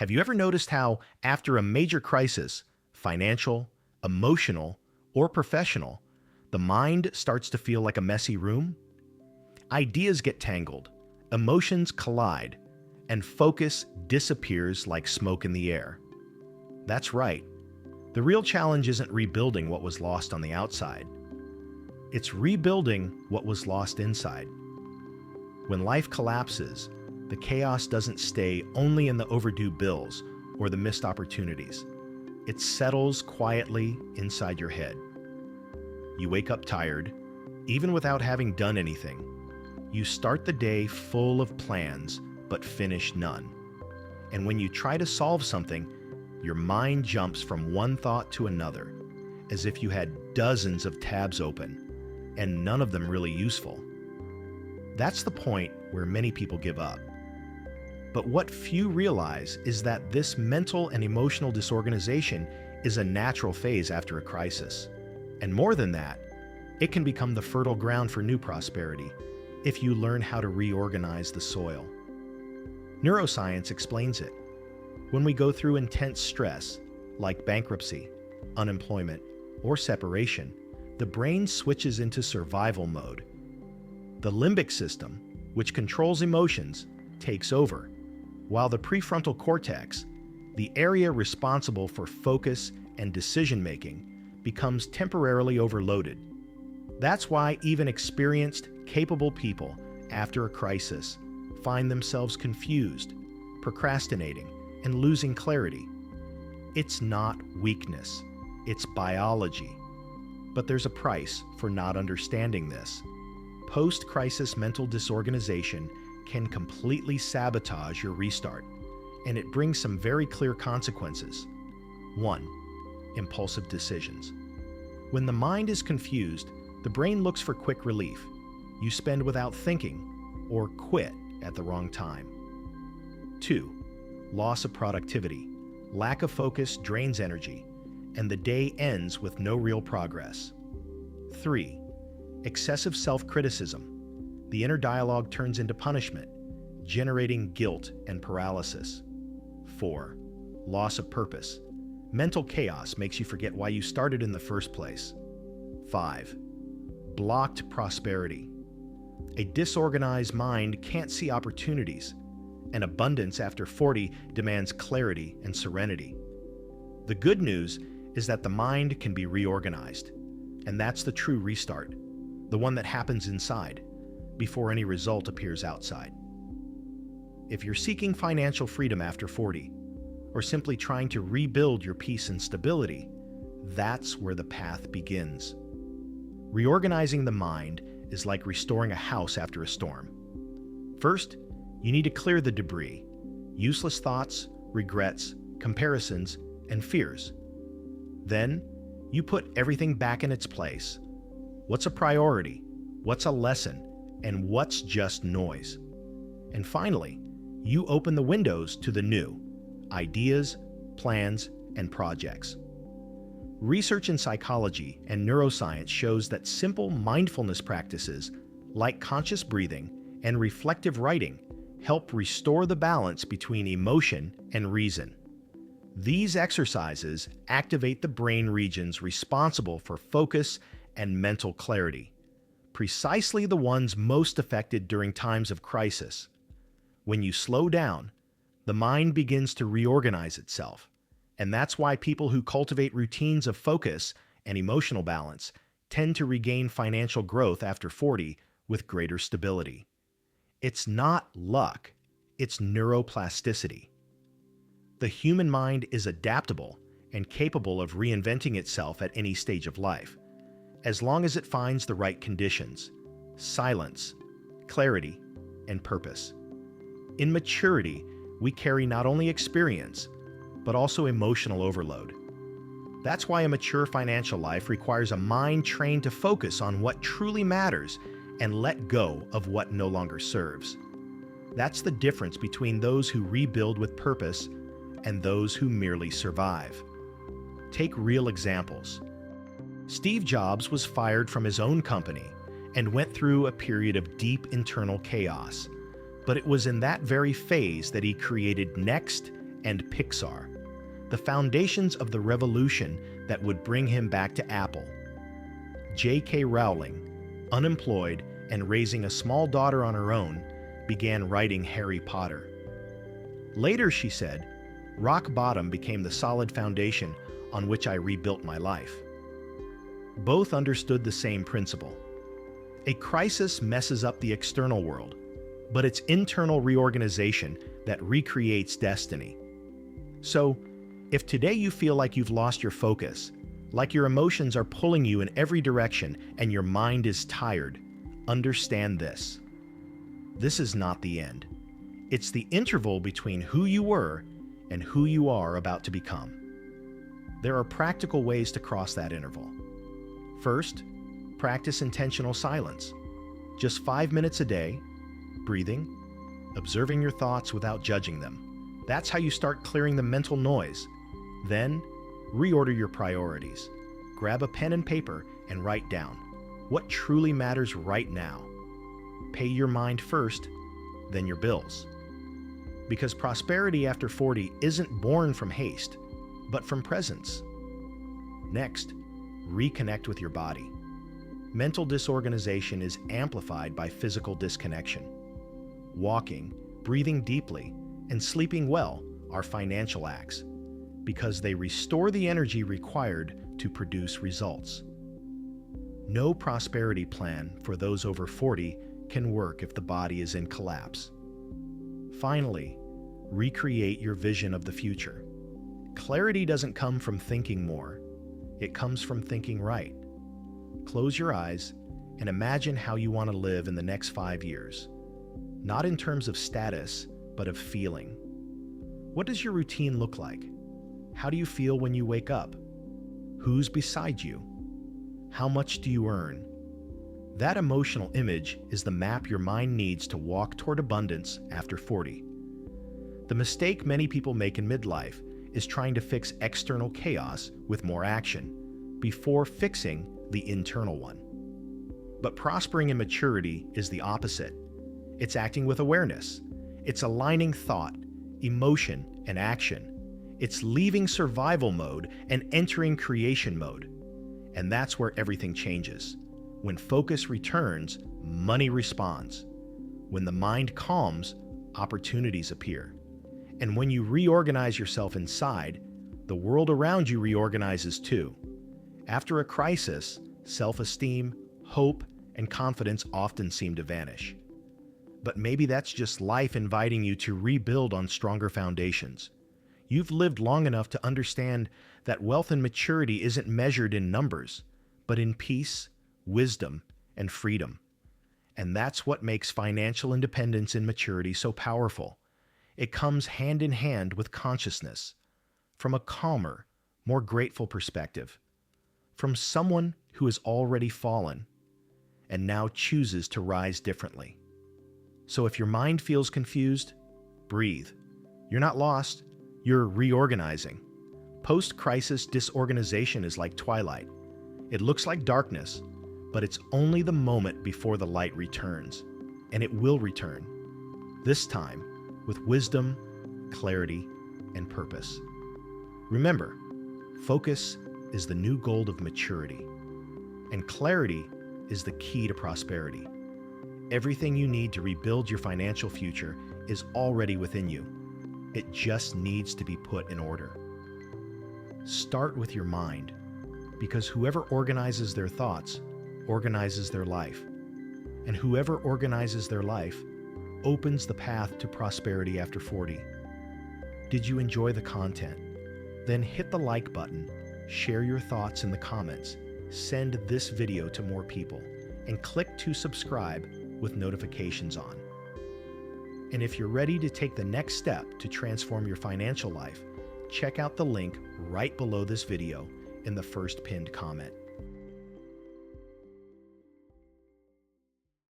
Have you ever noticed how, after a major crisis, financial, emotional, or professional, the mind starts to feel like a messy room? Ideas get tangled, emotions collide, and focus disappears like smoke in the air. That's right. The real challenge isn't rebuilding what was lost on the outside. It's rebuilding what was lost inside. When life collapses, the chaos doesn't stay only in the overdue bills or the missed opportunities. It settles quietly inside your head. You wake up tired, even without having done anything. You start the day full of plans, but finish none. And when you try to solve something, your mind jumps from one thought to another, as if you had dozens of tabs open, and none of them really useful. That's the point where many people give up. But what few realize is that this mental and emotional disorganization is a natural phase after a crisis. And more than that, it can become the fertile ground for new prosperity if you learn how to reorganize the soil. Neuroscience explains it. When we go through intense stress, like bankruptcy, unemployment, or separation, the brain switches into survival mode. The limbic system, which controls emotions, takes over, while the prefrontal cortex, the area responsible for focus and decision-making, becomes temporarily overloaded. That's why even experienced, capable people, after a crisis, find themselves confused, procrastinating, and losing clarity. It's not weakness, it's biology. But there's a price for not understanding this. Post-crisis mental disorganization can completely sabotage your restart, and it brings some very clear consequences. 1. Impulsive decisions. When the mind is confused, the brain looks for quick relief. You spend without thinking, or quit at the wrong time. 2. Loss of productivity. Lack of focus drains energy, and the day ends with no real progress. 3. Excessive self-criticism. The inner dialogue turns into punishment, generating guilt and paralysis. 4. Loss of purpose. Mental chaos makes you forget why you started in the first place. 5. Blocked prosperity. A disorganized mind can't see opportunities, and abundance after 40 demands clarity and serenity. The good news is that the mind can be reorganized, and that's the true restart, the one that happens inside, before any result appears outside. If you're seeking financial freedom after 40, or simply trying to rebuild your peace and stability, that's where the path begins. Reorganizing the mind is like restoring a house after a storm. First, you need to clear the debris, useless thoughts, regrets, comparisons, and fears. Then, you put everything back in its place. What's a priority? What's a lesson? And what's just noise? And finally, you open the windows to the new, ideas, plans, and projects. Research in psychology and neuroscience shows that simple mindfulness practices like conscious breathing and reflective writing help restore the balance between emotion and reason. These exercises activate the brain regions responsible for focus and mental clarity, precisely the ones most affected during times of crisis. When you slow down, the mind begins to reorganize itself. And that's why people who cultivate routines of focus and emotional balance tend to regain financial growth after 40 with greater stability. It's not luck, it's neuroplasticity. The human mind is adaptable and capable of reinventing itself at any stage of life, as long as it finds the right conditions: silence, clarity, and purpose. In maturity, we carry not only experience, but also emotional overload. That's why a mature financial life requires a mind trained to focus on what truly matters and let go of what no longer serves. That's the difference between those who rebuild with purpose and those who merely survive. Take real examples. Steve Jobs was fired from his own company and went through a period of deep internal chaos. But it was in that very phase that he created Next and Pixar, the foundations of the revolution that would bring him back to Apple. J.K. Rowling, unemployed and raising a small daughter on her own, began writing Harry Potter. Later, she said, rock bottom became the solid foundation on which I rebuilt my life. Both understood the same principle. A crisis messes up the external world, but it's internal reorganization that recreates destiny. So, if today you feel like you've lost your focus, like your emotions are pulling you in every direction and your mind is tired, understand this. This is not the end. It's the interval between who you were and who you are about to become. There are practical ways to cross that interval. First, practice intentional silence. Just 5 minutes a day, breathing, observing your thoughts without judging them. That's how you start clearing the mental noise. Then, reorder your priorities. Grab a pen and paper and write down what truly matters right now. Pay your mind first, then your bills. Because prosperity after 40 isn't born from haste, but from presence. Next, reconnect with your body. Mental disorganization is amplified by physical disconnection. Walking, breathing deeply, and sleeping well are financial acts because they restore the energy required to produce results. No prosperity plan for those over 40 can work if the body is in collapse. Finally, recreate your vision of the future. Clarity doesn't come from thinking more. It comes from thinking right. Close your eyes and imagine how you want to live in the next 5 years. Not in terms of status, but of feeling. What does your routine look like? How do you feel when you wake up? Who's beside you? How much do you earn? That emotional image is the map your mind needs to walk toward abundance after 40. The mistake many people make in midlife is trying to fix external chaos with more action before fixing the internal one. But prospering in maturity is the opposite. It's acting with awareness. It's aligning thought, emotion, and action. It's leaving survival mode and entering creation mode. And that's where everything changes. When focus returns, money responds. When the mind calms, opportunities appear. And when you reorganize yourself inside, the world around you reorganizes too. After a crisis, self-esteem, hope, and confidence often seem to vanish. But maybe that's just life inviting you to rebuild on stronger foundations. You've lived long enough to understand that wealth and maturity isn't measured in numbers, but in peace, wisdom, and freedom. And that's what makes financial independence and maturity so powerful. It comes hand in hand with consciousness, from a calmer, more grateful perspective, from someone who has already fallen and now chooses to rise differently. So if your mind feels confused, breathe. You're not lost, you're reorganizing. Post-crisis disorganization is like twilight. It looks like darkness, but it's only the moment before the light returns, and it will return. This time, with wisdom, clarity, and purpose. Remember, focus is the new gold of maturity, and clarity is the key to prosperity. Everything you need to rebuild your financial future is already within you. It just needs to be put in order. Start with your mind, because whoever organizes their thoughts organizes their life, and whoever organizes their life opens the path to prosperity after 40. Did you enjoy the content? Then hit the like button, share your thoughts in the comments, send this video to more people, and click to subscribe with notifications on. And if you're ready to take the next step to transform your financial life, check out the link right below this video in the first pinned comment.